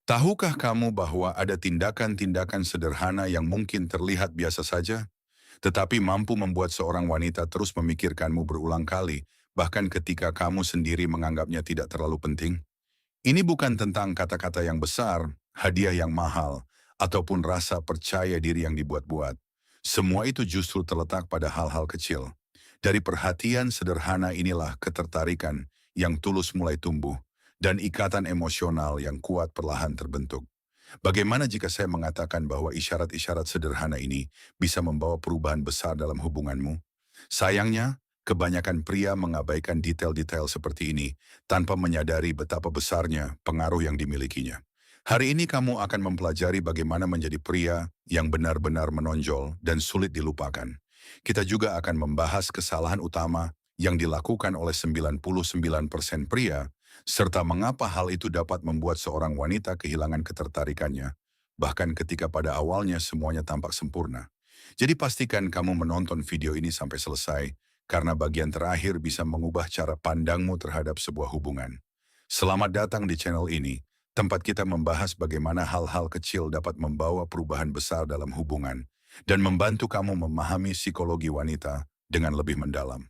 Tahukah kamu bahwa ada tindakan-tindakan sederhana yang mungkin terlihat biasa saja, tetapi mampu membuat seorang wanita terus memikirkanmu berulang kali, bahkan ketika kamu sendiri menganggapnya tidak terlalu penting? Ini bukan tentang kata-kata yang besar, hadiah yang mahal, ataupun rasa percaya diri yang dibuat-buat. Semua itu justru terletak pada hal-hal kecil. Dari perhatian sederhana inilah ketertarikan yang tulus mulai tumbuh, dan ikatan emosional yang kuat perlahan terbentuk. Bagaimana jika saya mengatakan bahwa isyarat-isyarat sederhana ini bisa membawa perubahan besar dalam hubunganmu? Sayangnya, kebanyakan pria mengabaikan detail-detail seperti ini tanpa menyadari betapa besarnya pengaruh yang dimilikinya. Hari ini kamu akan mempelajari bagaimana menjadi pria yang benar-benar menonjol dan sulit dilupakan. Kita juga akan membahas kesalahan utama yang dilakukan oleh 99% pria, serta mengapa hal itu dapat membuat seorang wanita kehilangan ketertarikannya, bahkan ketika pada awalnya semuanya tampak sempurna. Jadi pastikan kamu menonton video ini sampai selesai, karena bagian terakhir bisa mengubah cara pandangmu terhadap sebuah hubungan. Selamat datang di channel ini, tempat kita membahas bagaimana hal-hal kecil dapat membawa perubahan besar dalam hubungan, dan membantu kamu memahami psikologi wanita dengan lebih mendalam.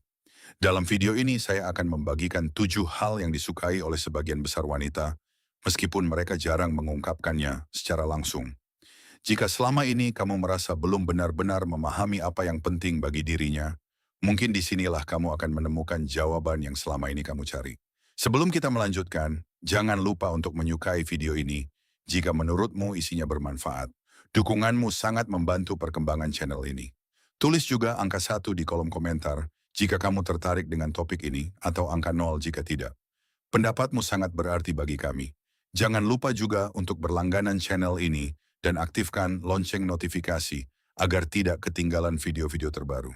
Dalam video ini saya akan membagikan 7 hal yang disukai oleh sebagian besar wanita, meskipun mereka jarang mengungkapkannya secara langsung. Jika selama ini kamu merasa belum benar-benar memahami apa yang penting bagi dirinya, mungkin disinilah kamu akan menemukan jawaban yang selama ini kamu cari. Sebelum kita melanjutkan, jangan lupa untuk menyukai video ini jika menurutmu isinya bermanfaat. Dukunganmu sangat membantu perkembangan channel ini. Tulis juga angka 1 di kolom komentar jika kamu tertarik dengan topik ini atau angka 0 jika tidak. Pendapatmu sangat berarti bagi kami. Jangan lupa juga untuk berlangganan channel ini dan aktifkan lonceng notifikasi agar tidak ketinggalan video-video terbaru.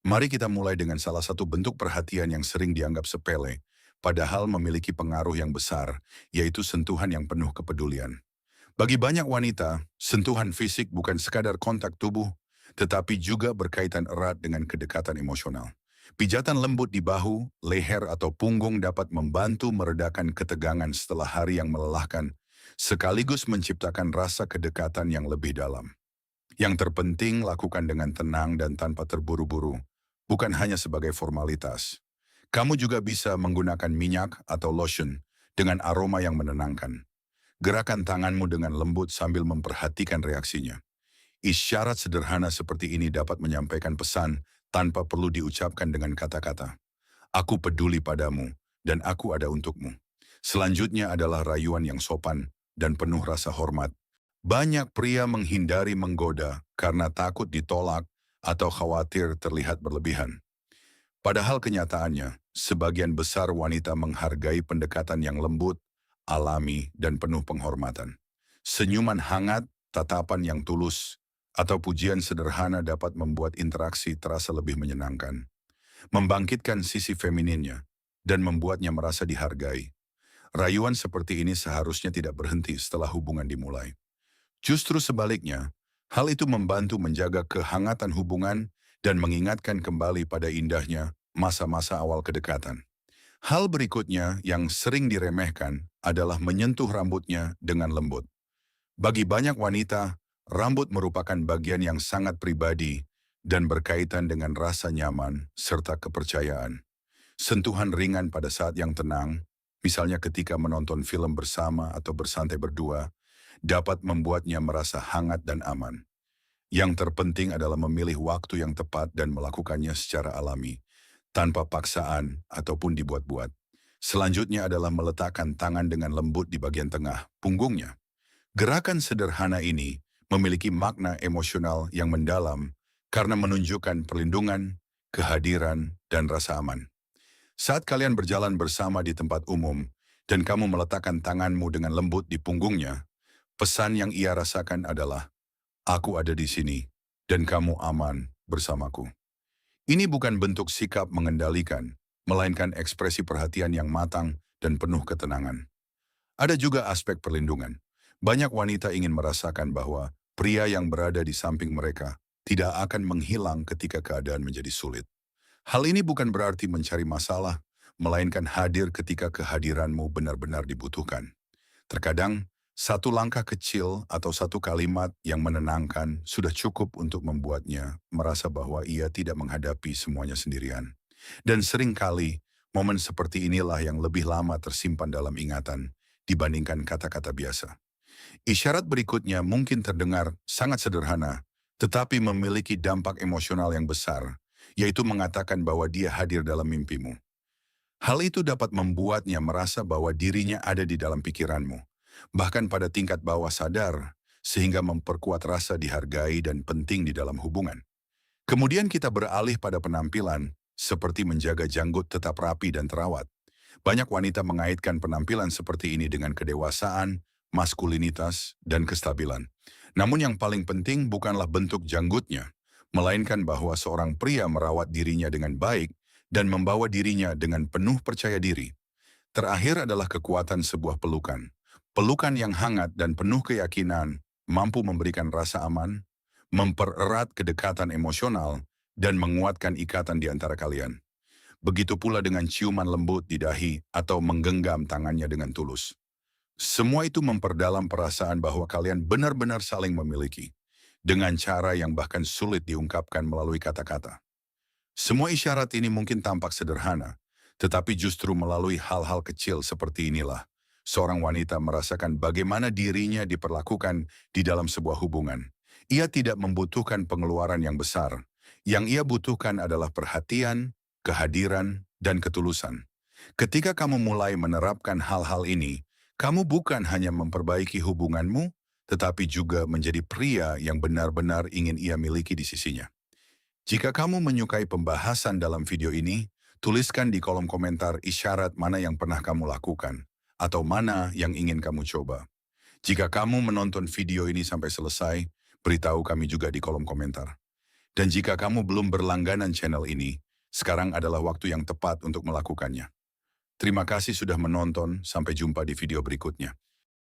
Mari kita mulai dengan salah satu bentuk perhatian yang sering dianggap sepele, padahal memiliki pengaruh yang besar, yaitu sentuhan yang penuh kepedulian. Bagi banyak wanita, sentuhan fisik bukan sekadar kontak tubuh, tetapi juga berkaitan erat dengan kedekatan emosional. Pijatan lembut di bahu, leher, atau punggung dapat membantu meredakan ketegangan setelah hari yang melelahkan, sekaligus menciptakan rasa kedekatan yang lebih dalam. Yang terpenting, lakukan dengan tenang dan tanpa terburu-buru, bukan hanya sebagai formalitas. Kamu juga bisa menggunakan minyak atau lotion dengan aroma yang menenangkan. Gerakan tanganmu dengan lembut sambil memperhatikan reaksinya. Isyarat sederhana seperti ini dapat menyampaikan pesan tanpa perlu diucapkan dengan kata-kata. Aku peduli padamu, dan aku ada untukmu. Selanjutnya adalah rayuan yang sopan dan penuh rasa hormat. Banyak pria menghindari menggoda karena takut ditolak atau khawatir terlihat berlebihan. Padahal kenyataannya, sebagian besar wanita menghargai pendekatan yang lembut, alami, dan penuh penghormatan. Senyuman hangat, tatapan yang tulus, atau pujian sederhana dapat membuat interaksi terasa lebih menyenangkan, membangkitkan sisi femininnya, dan membuatnya merasa dihargai. Rayuan seperti ini seharusnya tidak berhenti setelah hubungan dimulai. Justru sebaliknya, hal itu membantu menjaga kehangatan hubungan dan mengingatkan kembali pada indahnya masa-masa awal kedekatan. Hal berikutnya yang sering diremehkan adalah menyentuh rambutnya dengan lembut. Bagi banyak wanita, rambut merupakan bagian yang sangat pribadi dan berkaitan dengan rasa nyaman serta kepercayaan. Sentuhan ringan pada saat yang tenang, misalnya ketika menonton film bersama atau bersantai berdua, dapat membuatnya merasa hangat dan aman. Yang terpenting adalah memilih waktu yang tepat dan melakukannya secara alami, tanpa paksaan ataupun dibuat-buat. Selanjutnya adalah meletakkan tangan dengan lembut di bagian tengah, punggungnya. Gerakan sederhana ini memiliki makna emosional yang mendalam karena menunjukkan perlindungan, kehadiran, dan rasa aman. Saat kalian berjalan bersama di tempat umum dan kamu meletakkan tanganmu dengan lembut di punggungnya, pesan yang ia rasakan adalah, "Aku ada di sini, dan kamu aman bersamaku." Ini bukan bentuk sikap mengendalikan, melainkan ekspresi perhatian yang matang dan penuh ketenangan. Ada juga aspek perlindungan. Banyak wanita ingin merasakan bahwa pria yang berada di samping mereka tidak akan menghilang ketika keadaan menjadi sulit. Hal ini bukan berarti mencari masalah, melainkan hadir ketika kehadiranmu benar-benar dibutuhkan. Terkadang, Satu langkah kecil atau satu kalimat yang menenangkan sudah cukup untuk membuatnya merasa bahwa ia tidak menghadapi semuanya sendirian. Dan seringkali, momen seperti inilah yang lebih lama tersimpan dalam ingatan dibandingkan kata-kata biasa. Isyarat berikutnya mungkin terdengar sangat sederhana, tetapi memiliki dampak emosional yang besar, yaitu mengatakan bahwa dia hadir dalam mimpimu. Hal itu dapat membuatnya merasa bahwa dirinya ada di dalam pikiranmu, bahkan pada tingkat bawah sadar, sehingga memperkuat rasa dihargai dan penting di dalam hubungan. Kemudian kita beralih pada penampilan, seperti menjaga janggut tetap rapi dan terawat. Banyak wanita mengaitkan penampilan seperti ini dengan kedewasaan, maskulinitas, dan kestabilan. Namun yang paling penting bukanlah bentuk janggutnya, melainkan bahwa seorang pria merawat dirinya dengan baik dan membawa dirinya dengan penuh percaya diri. Terakhir adalah kekuatan sebuah pelukan. Pelukan yang hangat dan penuh keyakinan mampu memberikan rasa aman, mempererat kedekatan emosional, dan menguatkan ikatan di antara kalian. Begitu pula dengan ciuman lembut di dahi atau menggenggam tangannya dengan tulus. Semua itu memperdalam perasaan bahwa kalian benar-benar saling memiliki, dengan cara yang bahkan sulit diungkapkan melalui kata-kata. Semua isyarat ini mungkin tampak sederhana, tetapi justru melalui hal-hal kecil seperti inilah, seorang wanita merasakan bagaimana dirinya diperlakukan di dalam sebuah hubungan. Ia tidak membutuhkan pengeluaran yang besar. Yang ia butuhkan adalah perhatian, kehadiran, dan ketulusan. Ketika kamu mulai menerapkan hal-hal ini, kamu bukan hanya memperbaiki hubunganmu, tetapi juga menjadi pria yang benar-benar ingin ia miliki di sisinya. Jika kamu menyukai pembahasan dalam video ini, tuliskan di kolom komentar isyarat mana yang pernah kamu lakukan, atau mana yang ingin kamu coba. Jika kamu menonton video ini sampai selesai, beritahu kami juga di kolom komentar. Dan jika kamu belum berlangganan channel ini, sekarang adalah waktu yang tepat untuk melakukannya. Terima kasih sudah menonton, sampai jumpa di video berikutnya.